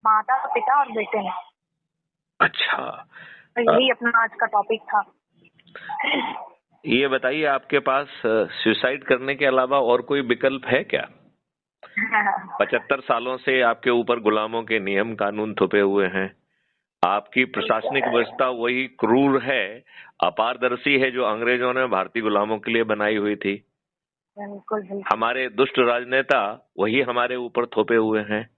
माता पिता और बेटे में। अच्छा, तो यही अपना आज का टॉपिक था। ये बताइए आपके पास सुसाइड करने के अलावा और कोई विकल्प है क्या? 75 सालों से आपके ऊपर गुलामों के नियम कानून थोपे हुए हैं। आपकी प्रशासनिक व्यवस्था वही क्रूर है, अपारदर्शी है जो अंग्रेजों ने भारतीय गुलामों के लिए बनाई हुई थी। बिल्कुल बिल्कुल। हमारे दुष्ट राजनेता वही हमारे ऊपर थोपे हुए हैं।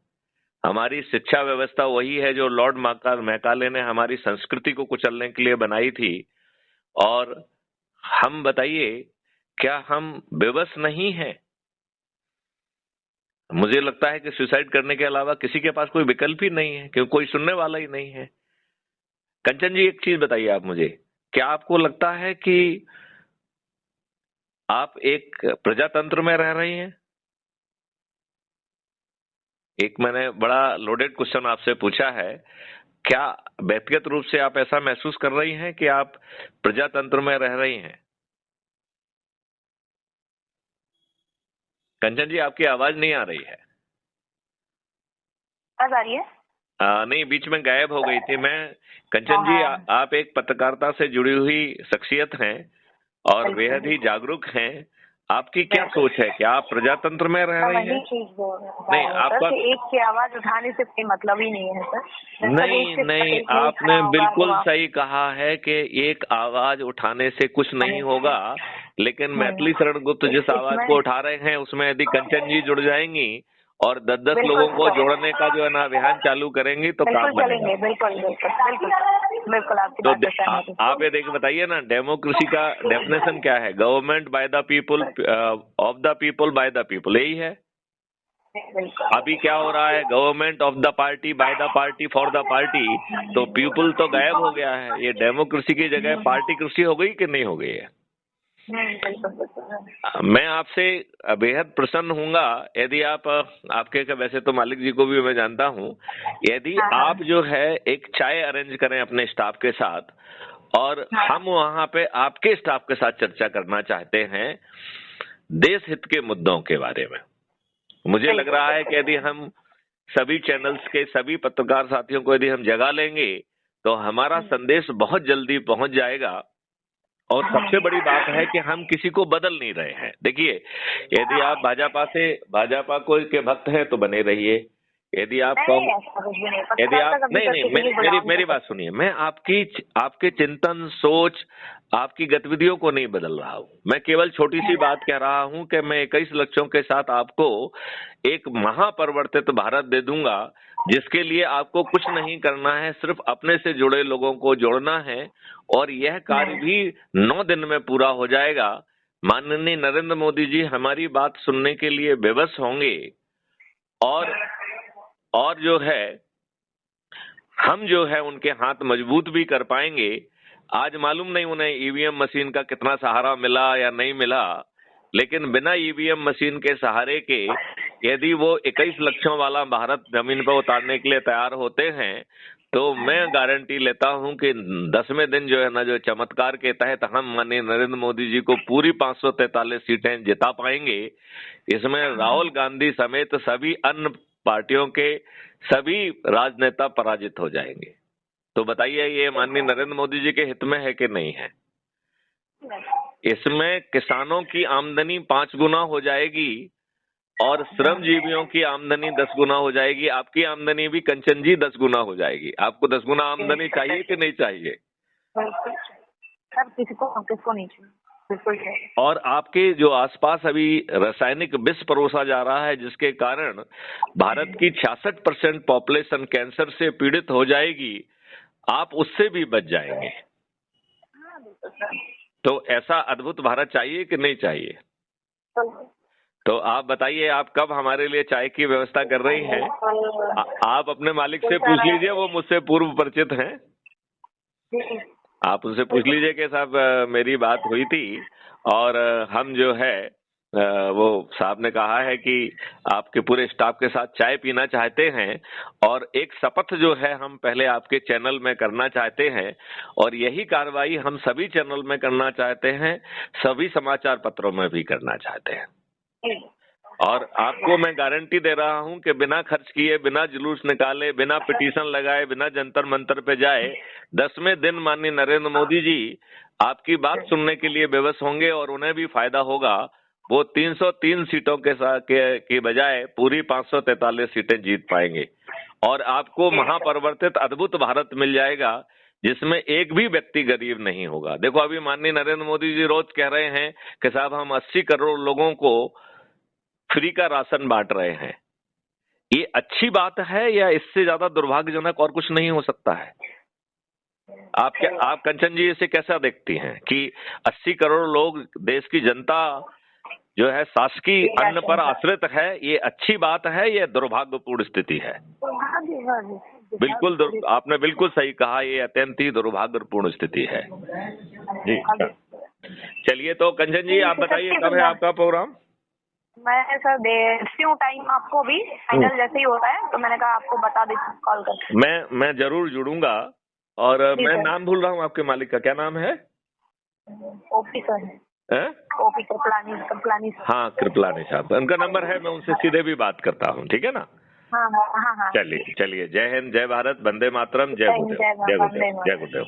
हमारी शिक्षा व्यवस्था वही है जो लॉर्ड मैकाले ने हमारी संस्कृति को कुचलने के लिए बनाई थी। और हम बताइए, क्या हम बेबस नहीं हैं? मुझे लगता है कि सुसाइड करने के अलावा किसी के पास कोई विकल्प ही नहीं है, क्योंकि कोई सुनने वाला ही नहीं है। कंचन जी, एक चीज बताइए आप मुझे, क्या आपको लगता है कि आप एक प्रजातंत्र में रह रही हैं? एक मैंने बड़ा लोडेड क्वेश्चन आपसे पूछा है। क्या व्यक्तिगत रूप से आप ऐसा महसूस कर रही हैं कि आप प्रजातंत्र में रह रही हैं? कंचन जी, आपकी आवाज नहीं आ रही है। आ रही है? नहीं, बीच में गायब हो गई थी। कंचन जी, आप एक पत्रकारिता से जुड़ी हुई शख्सियत हैं और बेहद ही जागरूक हैं। आपकी क्या सोच है? क्या आप प्रजातंत्र में रह रही हैं? नहीं, आपका एक की आवाज उठाने से कोई मतलब ही नहीं है सर। नहीं, आपने बिल्कुल सही कहा है कि एक आवाज उठाने से कुछ नहीं होगा, लेकिन मैथिली शरण गुप्त जिस आवाज को उठा रहे हैं उसमें यदि कंचन जी जुड़ जाएंगी और 10-10 लोगों को जोड़ने का जो है ना अभियान चालू करेंगी तो काम बनेगा। बिल्कुल आपकी तो बात से सहमत हूं। आप ये देख बताइए ना, डेमोक्रेसी का डेफिनेशन क्या है? Government by the people, of the people, by the people, यही है। अभी क्या हो रहा है? Government of the party, by the party, for the party. तो पीपल तो गायब हो गया है। ये डेमोक्रेसी की जगह पार्टी कृषि हो गई कि नहीं हो गई है? मैं आपसे बेहद प्रसन्न हूंगा यदि आपके वैसे तो मालिक जी को भी मैं जानता हूं, यदि आप जो है एक चाय अरेंज करें अपने स्टाफ के साथ और हम वहां पे आपके स्टाफ के साथ चर्चा करना चाहते हैं देश हित के मुद्दों के बारे में। मुझे लग रहा है कि यदि हम सभी चैनल्स के सभी पत्रकार साथियों को यदि हम जगा लेंगे तो हमारा संदेश बहुत जल्दी पहुंच जाएगा। और सबसे बड़ी बात है कि हम किसी को बदल नहीं रहे हैं। देखिए, यदि आप भाजपा को के भक्त हैं तो बने रहिए। यदि आप नहीं, मेरी बात सुनिए। मैं आपके चिंतन, सोच, आपकी गतिविधियों को नहीं बदल रहा हूं। मैं केवल छोटी सी बात कह रहा हूं कि मैं 21 लक्ष्यों के साथ आपको एक महापरिवर्तित भारत दे दूंगा, जिसके लिए आपको कुछ नहीं करना है, सिर्फ अपने से जुड़े लोगों को जोड़ना है और यह कार्य भी 9 दिन में पूरा हो जाएगा। माननीय नरेंद्र मोदी जी हमारी बात सुनने के लिए बेबस होंगे और जो है हम जो है उनके हाथ मजबूत भी कर पाएंगे। आज मालूम नहीं उन्हें ईवीएम मशीन का कितना सहारा मिला या नहीं मिला, लेकिन बिना ईवीएम मशीन के सहारे के यदि वो 21 लक्षों वाला भारत जमीन पर उतारने के लिए तैयार होते हैं तो मैं गारंटी लेता हूं कि 10वें दिन जो है ना, जो चमत्कार के तहत हम माननीय नरेंद्र मोदी जी को पूरी 543 सीटें जिता पाएंगे। इसमें राहुल गांधी समेत सभी अन्य पार्टियों के सभी राजनेता पराजित हो जाएंगे। तो बताइए, ये माननीय नरेंद्र मोदी जी के हित में है कि नहीं है? इसमें किसानों की आमदनी 5 गुना हो जाएगी और श्रमजीवियों की आमदनी 10 गुना हो जाएगी। आपकी आमदनी भी कंचन जी 10 गुना हो जाएगी। आपको 10 गुना आमदनी चाहिए कि नहीं चाहिए? किसको नहीं चाहिए, बिल्कुल। और आपके जो आसपास अभी रासायनिक विष परोसा जा रहा है, जिसके कारण भारत की 66% पॉपुलेशन कैंसर से पीड़ित हो जाएगी, आप उससे भी बच जाएंगे। तो ऐसा अद्भुत भारत चाहिए कि नहीं चाहिए? तो आप बताइए, आप कब हमारे लिए चाय की व्यवस्था कर रही हैं? आप अपने मालिक से पूछ लीजिए, वो मुझसे पूर्व परिचित हैं। आप उनसे पूछ लीजिए कि साहब मेरी बात हुई थी और हम जो है वो साहब ने कहा है कि आपके पूरे स्टाफ के साथ चाय पीना चाहते हैं और एक शपथ जो है हम पहले आपके चैनल में करना चाहते हैं और यही कार्रवाई हम सभी चैनल में करना चाहते हैं, सभी समाचार पत्रों में भी करना चाहते हैं। और आपको मैं गारंटी दे रहा हूं कि बिना खर्च किए, बिना जुलूस निकाले, बिना पिटीशन लगाए, बिना जंतर मंतर पे जाए, 10वें दिन माननीय नरेंद्र मोदी जी आपकी बात सुनने के लिए बेबस होंगे और उन्हें भी फायदा होगा। वो 303 सीटों के बजाय पूरी 543 सीटें जीत पाएंगे और आपको महापरिवर्तित अद्भुत भारत मिल जाएगा जिसमें एक भी व्यक्ति गरीब नहीं होगा। देखो, अभी माननीय नरेंद्र मोदी जी रोज कह रहे हैं कि साहब हम 80 करोड़ लोगों को फ्री का राशन बांट रहे हैं। ये अच्छी बात है या इससे ज्यादा दुर्भाग्यजनक और कुछ नहीं हो सकता है? आप कंचन जी इसे कैसा देखती हैं कि 80 करोड़ लोग, देश की जनता जो है शासकीय अन्न पर आश्रित है, ये अच्छी बात है या दुर्भाग्यपूर्ण स्थिति है? बिल्कुल, आपने बिल्कुल सही कहा, ये अत्यंत ही दुर्भाग्यपूर्ण स्थिति है जी। चलिए तो कंचन जी आप बताइए कब है आपका प्रोग्राम? मैं सर देती हूँ टाइम आपको भी, फाइनल जैसे ही होता है तो मैंने कहा आपको बता देती, कॉल करके। मैं जरूर जुड़ूंगा। और मैं नाम भूल रहा हूँ आपके मालिक का, क्या नाम है? ओपी सर है। ओपी कृपलानी। हाँ, कृपलानी साहब, उनका नंबर है, मैं उनसे सीधे भी बात करता हूँ, ठीक है ना? हाँ। चलिए, जय हिंद, जय भारत, वंदे मातरम, जय गुरुदेव, जय गुरुदेव, जय गुरुदेव।